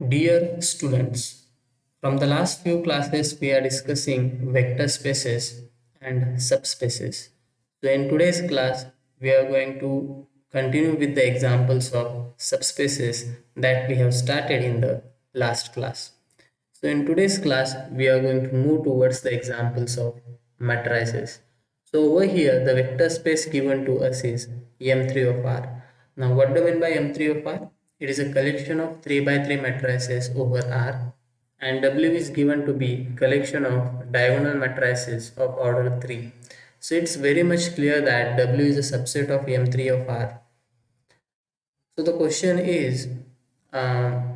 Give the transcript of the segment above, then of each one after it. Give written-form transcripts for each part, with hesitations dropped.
Dear students, from the last few classes we are discussing vector spaces and subspaces. So in today's class we are going to continue with the examples of subspaces that we have started in the last class. So in today's class we are going to move towards the examples of matrices. So over here the vector space given to us is M3 of R. Now what do I mean by M3 of R? It is a collection of 3 by 3 matrices over R, and W is given to be collection of diagonal matrices of order 3. So it's very much clear that W is a subset of M3 of R. So the question is, um,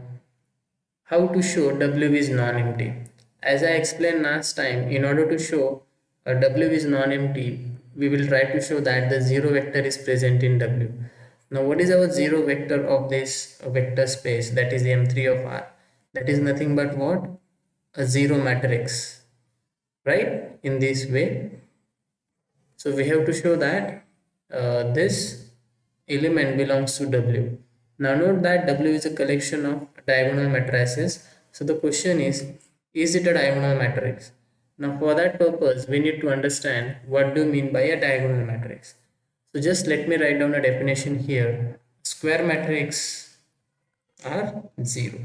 how to show W is non-empty. As I explained last time, in order to show a W is non-empty, we will try to show that the zero vector is present in W. Now what is our zero vector of this vector space, that is M3 of R? That is nothing but what? A zero matrix, right? In this way. So we have to show that this element belongs to W. Now note that W is a collection of diagonal matrices. So the question is it a diagonal matrix? Now for that purpose, we need to understand what do you mean by a diagonal matrix. So just let me write down a definition here. Square matrix are 0.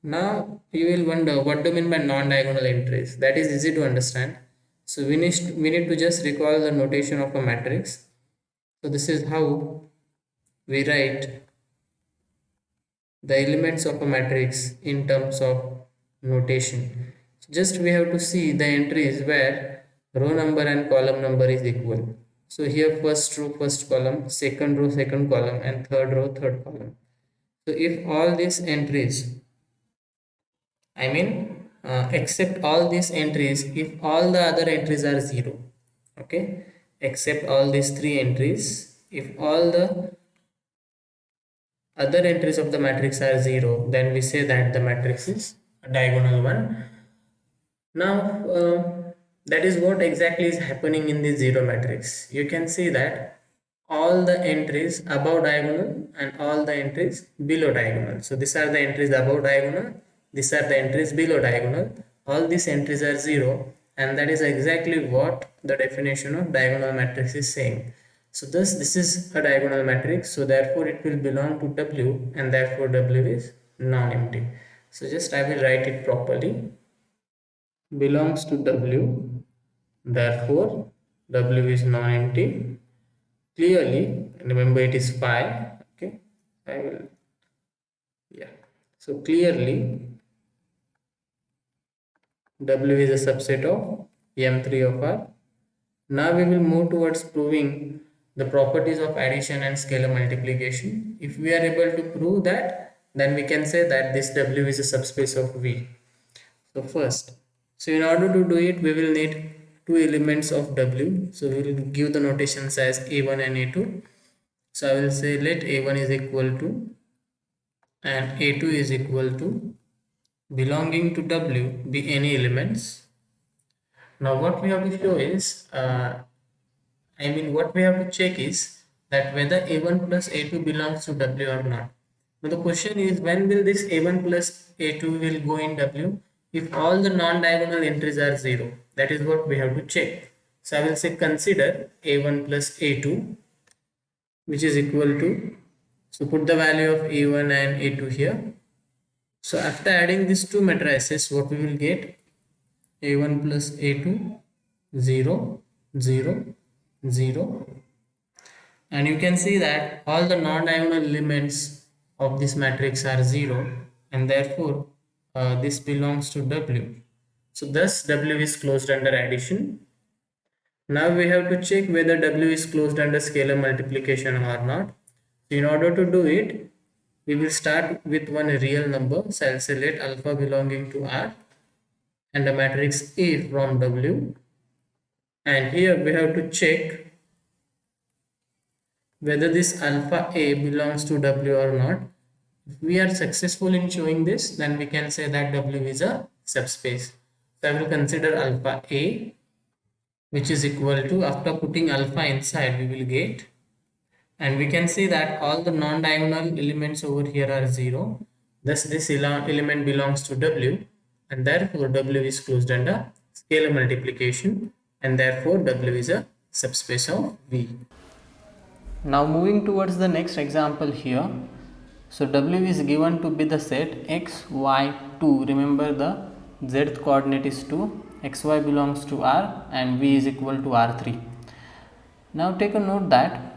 Now you will wonder what do you mean by non-diagonal entries. That is easy to understand. So we need to just recall the notation of a matrix. So this is how we write the elements of a matrix in terms of notation. So just we have to see the entries where row number and column number is equal. So here first row first column, second row second column, and third row third column. So if all these entries, except all these entries, if all the other entries are 0, okay, except all these three entries, if all the other entries of the matrix are 0, then we say that the matrix is a diagonal one. Now, that is what exactly is happening in the zero matrix. You can see that all the entries above diagonal and all the entries below diagonal. So these are the entries above diagonal, these are the entries below diagonal. All these entries are 0, and that is exactly what the definition of diagonal matrix is saying. So thus this is a diagonal matrix, so therefore it will belong to W, and therefore W is non-empty. So just I will write it properly. Belongs to W, therefore W is non-empty. Clearly, remember it is 5. Okay, I will, yeah. So clearly W is a subset of M3 of R. Now we will move towards proving the properties of addition and scalar multiplication. If we are able to prove that, then we can say that this W is a subspace of V. So first, so in order to do it, we will need two elements of W. So we will give the notations as A1 and A2. So I will say let A1 is equal to and A2 is equal to belonging to W be any elements. Now what we have to show is, what we have to check is that whether A1 plus A2 belongs to W or not. Now the question is, when will this A1 plus A2 will go in W? If all the non-diagonal entries are 0. That is what we have to check. So I will say consider A1 plus A2, which is equal to, so put the value of A1 and A2 here. So after adding these two matrices, what we will get? A1 plus A2, 0, 0, 0. And you can see that all the non-diagonal elements of this matrix are 0, and therefore this belongs to W. So thus W is closed under addition. Now we have to check whether W is closed under scalar multiplication or not. In order to do it, we will start with one real number. So I'll say let alpha belonging to R and the matrix A from W. And here we have to check whether this alpha A belongs to W or not. If we are successful in showing this, then we can say that W is a subspace. So I will consider alpha A, which is equal to, after putting alpha inside, we will get, and we can see that all the non-diagonal elements over here are 0. Thus this element belongs to W, and therefore W is closed under scalar multiplication, and therefore W is a subspace of V. Now moving towards the next example here. So W is given to be the set x, y, 2. Remember the z coordinate is 2, xy belongs to R and V is equal to R3. Now take a note that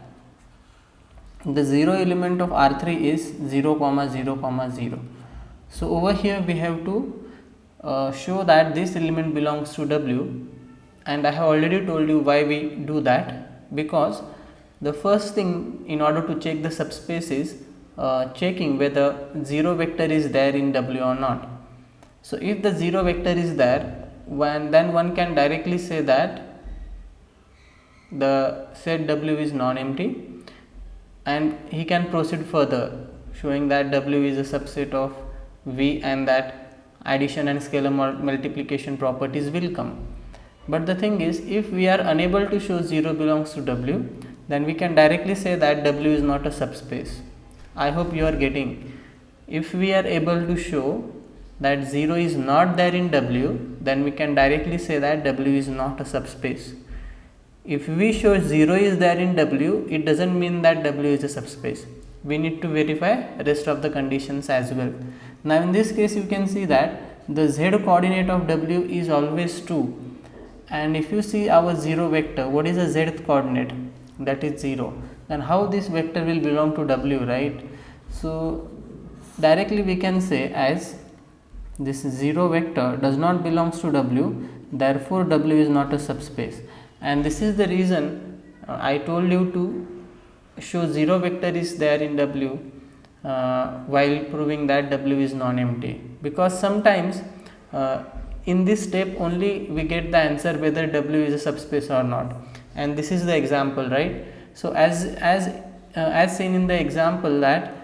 the 0 element of R3 is 0, 0, 0. So over here we have to show that this element belongs to W, and I have already told you why we do that, because the first thing in order to check the subspace is checking whether 0 vector is there in W or not. So if the 0 vector is there, then one can directly say that the set W is non-empty, and he can proceed further showing that W is a subset of V and that addition and scalar multiplication properties will come. But the thing is, if we are unable to show 0 belongs to W, then we can directly say that W is not a subspace. I hope you are getting. If we are able to show that 0 is not there in W, then we can directly say that W is not a subspace. If we show 0 is there in W, it doesn't mean that W is a subspace. We need to verify rest of the conditions as well. Now in this case you can see that the z coordinate of W is always 2, and if you see our 0 vector, what is the z coordinate? That is 0. Then how this vector will belong to W, right? So directly we can say as this 0 vector does not belongs to W, therefore W is not a subspace. And this is the reason I told you to show 0 vector is there in W while proving that W is non-empty, because sometimes in this step only we get the answer whether W is a subspace or not, and this is the example, right? So as seen in the example that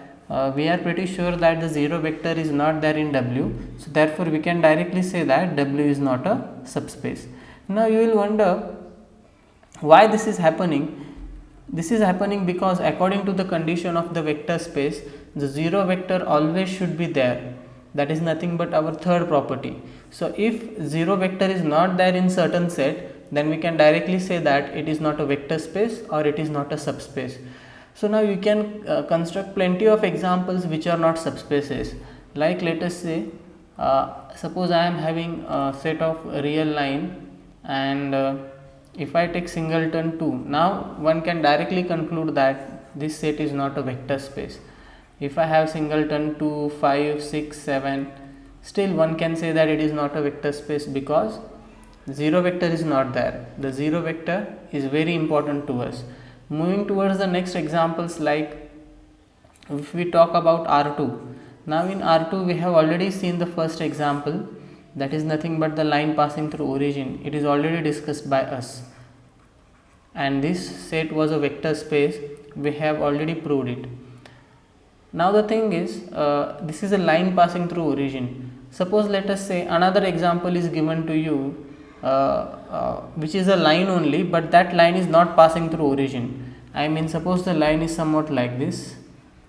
we are pretty sure that the 0 vector is not there in W, so therefore we can directly say that W is not a subspace. Now you will wonder why this is happening. This is happening because according to the condition of the vector space, the 0 vector always should be there. That is nothing but our third property. So if 0 vector is not there in certain set, then we can directly say that it is not a vector space or it is not a subspace. So now you can construct plenty of examples which are not subspaces. Like let us say, suppose I am having a set of real line, and if I take singleton 2, now one can directly conclude that this set is not a vector space. If I have singleton 2, 5, 6, 7, still one can say that it is not a vector space because 0 vector is not there. The 0 vector is very important to us. Moving towards the next examples, like if we talk about R2. Now in R2 we have already seen the first example, that is nothing but the line passing through origin. It is already discussed by us, and this set was a vector space. We have already proved it. Now the thing is, this is a line passing through origin. Suppose let us say another example is given to you, which is a line only, but that line is not passing through origin. I mean, suppose the line is somewhat like this.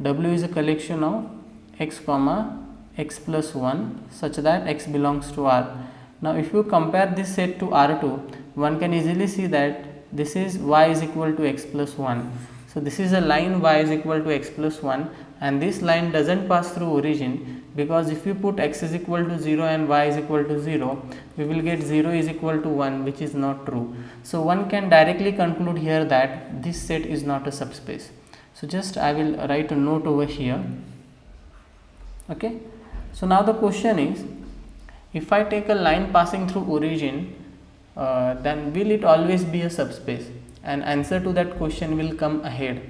W is a collection of x comma x plus 1 such that x belongs to R. Now if you compare this set to R2, one can easily see that this is y is equal to x plus 1. So this is a line y is equal to x plus 1, and this line doesn't pass through origin, because if you put x is equal to 0 and y is equal to 0, we will get 0 is equal to 1, which is not true. So one can directly conclude here that this set is not a subspace. So just I will write a note over here. Okay. So now the question is, if I take a line passing through origin, then will it always be a subspace? And answer to that question will come ahead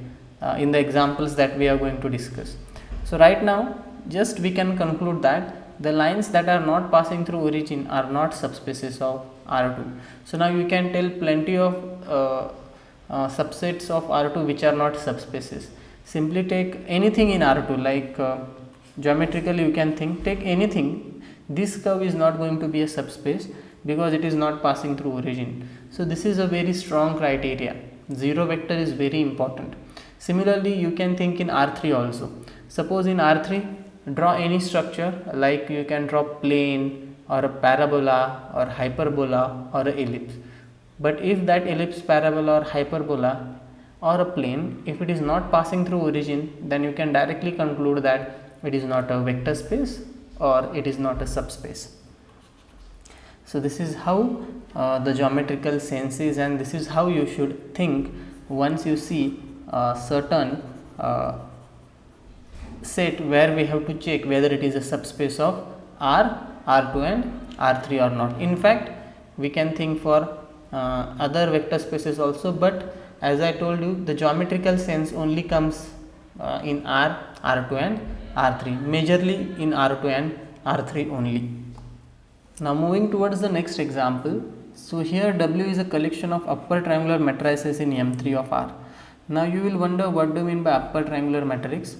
in the examples that we are going to discuss. So right now just we can conclude that the lines that are not passing through origin are not subspaces of R2. So now you can tell plenty of subsets of R2 which are not subspaces. Simply take anything in R2, like geometrically you can take anything. This curve is not going to be a subspace because it is not passing through origin. So this is a very strong criteria. 0 vector is very important. Similarly you can think in R3 also. Suppose in R3 draw any structure, like you can draw plane or a parabola or hyperbola or a ellipse. But if that ellipse, parabola or hyperbola or a plane, if it is not passing through origin, then you can directly conclude that it is not a vector space or it is not a subspace. So this is how the geometrical sense is, and this is how you should think once you see certain set where we have to check whether it is a subspace of R, R2 and R3 or not. In fact, we can think for other vector spaces also, but as I told you, the geometrical sense only comes in R, R2 and R3, majorly in R2 and R3 only. Now moving towards the next example. So here W is a collection of upper triangular matrices in M3 of R. Now you will wonder, what do you mean by upper triangular matrix?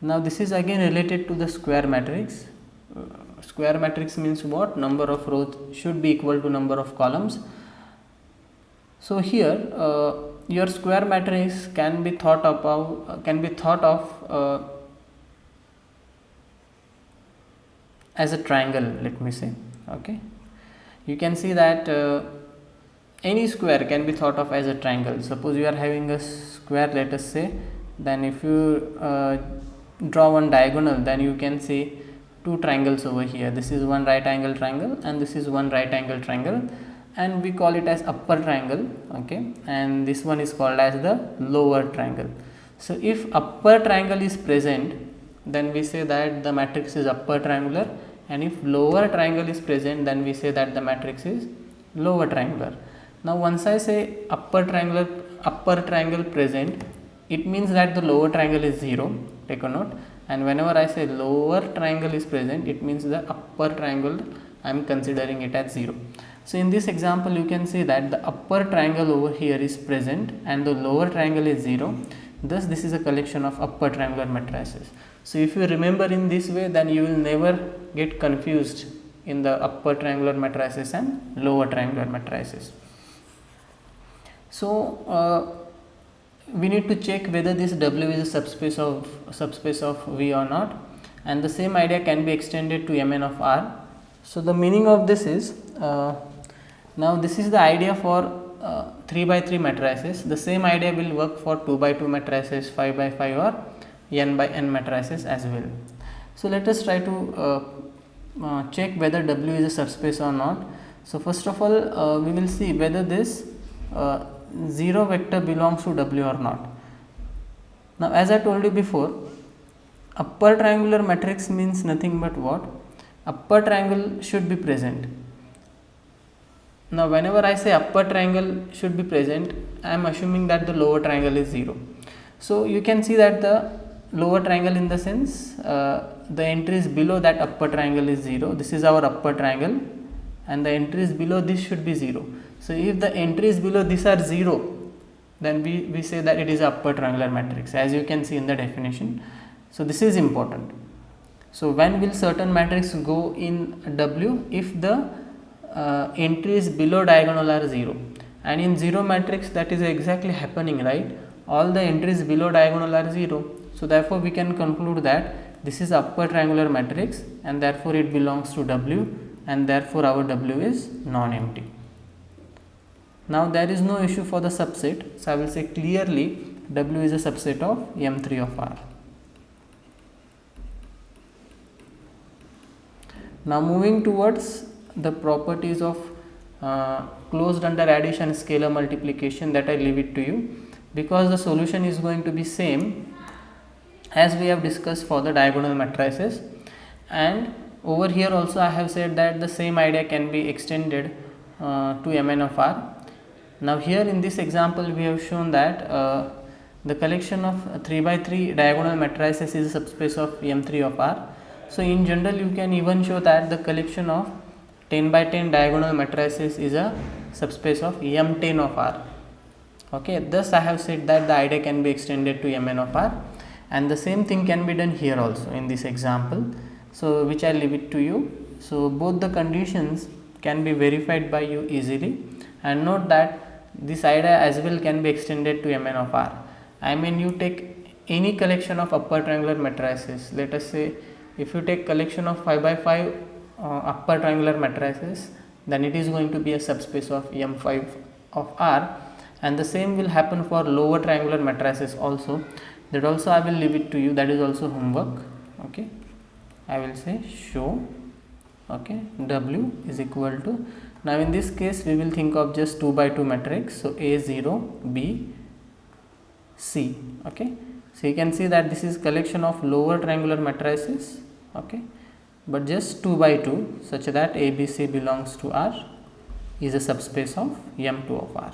Now this is again related to the square matrix. Square matrix means what? Number of rows should be equal to number of columns. So here your square matrix can be thought of as a triangle, let me say. Okay, you can see that any square can be thought of as a triangle. Suppose you are having a square, let us say, then if you draw one diagonal, then you can see two triangles over here. This is one right angle triangle and this is one right angle triangle, and we call it as upper triangle. Okay, and this one is called as the lower triangle. So if upper triangle is present, then we say that the matrix is upper triangular, and if lower triangle is present, then we say that the matrix is lower triangular. Now once I say upper triangle present, it means that the lower triangle is 0, take a note, and whenever I say lower triangle is present, it means the upper triangle I am considering it as 0. So in this example you can see that the upper triangle over here is present and the lower triangle is 0. Thus this is a collection of upper triangular matrices. So if you remember in this way, then you will never get confused in the upper triangular matrices and lower triangular matrices. So we need to check whether this W is a subspace of V or not, and the same idea can be extended to Mn of R. So the meaning of this is, now this is the idea for 3 by 3 matrices. The same idea will work for 2 by 2 matrices, 5 by 5 or n by n matrices as well. So let us try to check whether W is a subspace or not. So first of all we will see whether this 0 vector belongs to W or not. Now as I told you before, upper triangular matrix means nothing but what? Upper triangle should be present. Now whenever I say upper triangle should be present, I am assuming that the lower triangle is 0. So you can see that the lower triangle, in the sense the entries below that upper triangle is 0. This is our upper triangle and the entries below this should be 0. So if the entries below this are 0, then we say that it is upper triangular matrix, as you can see in the definition. So this is important. So when will certain matrix go in W? If the entries below diagonal are 0, and in 0 matrix that is exactly happening, right? All the entries below diagonal are 0. So therefore we can conclude that this is upper triangular matrix and therefore it belongs to W, and therefore our W is non-empty. Now there is no issue for the subset, so I will say clearly W is a subset of M3 of R. Now moving towards the properties of closed under addition, scalar multiplication, that I leave it to you, because the solution is going to be same as we have discussed for the diagonal matrices, and over here also I have said that the same idea can be extended to Mn of R. Now here in this example we have shown that the collection of 3 by 3 diagonal matrices is a subspace of M3 of R. So in general you can even show that the collection of 10 by 10 diagonal matrices is a subspace of M10 of R. Okay, thus I have said that the idea can be extended to Mn of R, and the same thing can be done here also in this example, so which I leave it to you. So both the conditions can be verified by you easily, and note that this idea as well can be extended to Mn of R. I mean, you take any collection of upper triangular matrices, let us say if you take collection of 5 by 5 upper triangular matrices, then it is going to be a subspace of M5 of R, and the same will happen for lower triangular matrices also. That also I will leave it to you, that is also homework. Okay, I will say show, okay, W is equal to, now in this case we will think of just 2 by 2 matrix, so A0 B C. Okay, so you can see that this is collection of lower triangular matrices, okay, but just 2 by 2, such that ABC belongs to R, is a subspace of M2 of R.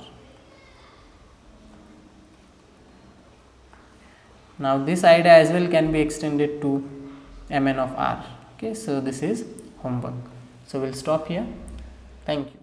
Now this idea as well can be extended to Mn of R. Okay, so this is homework. So we'll stop here. Thank you.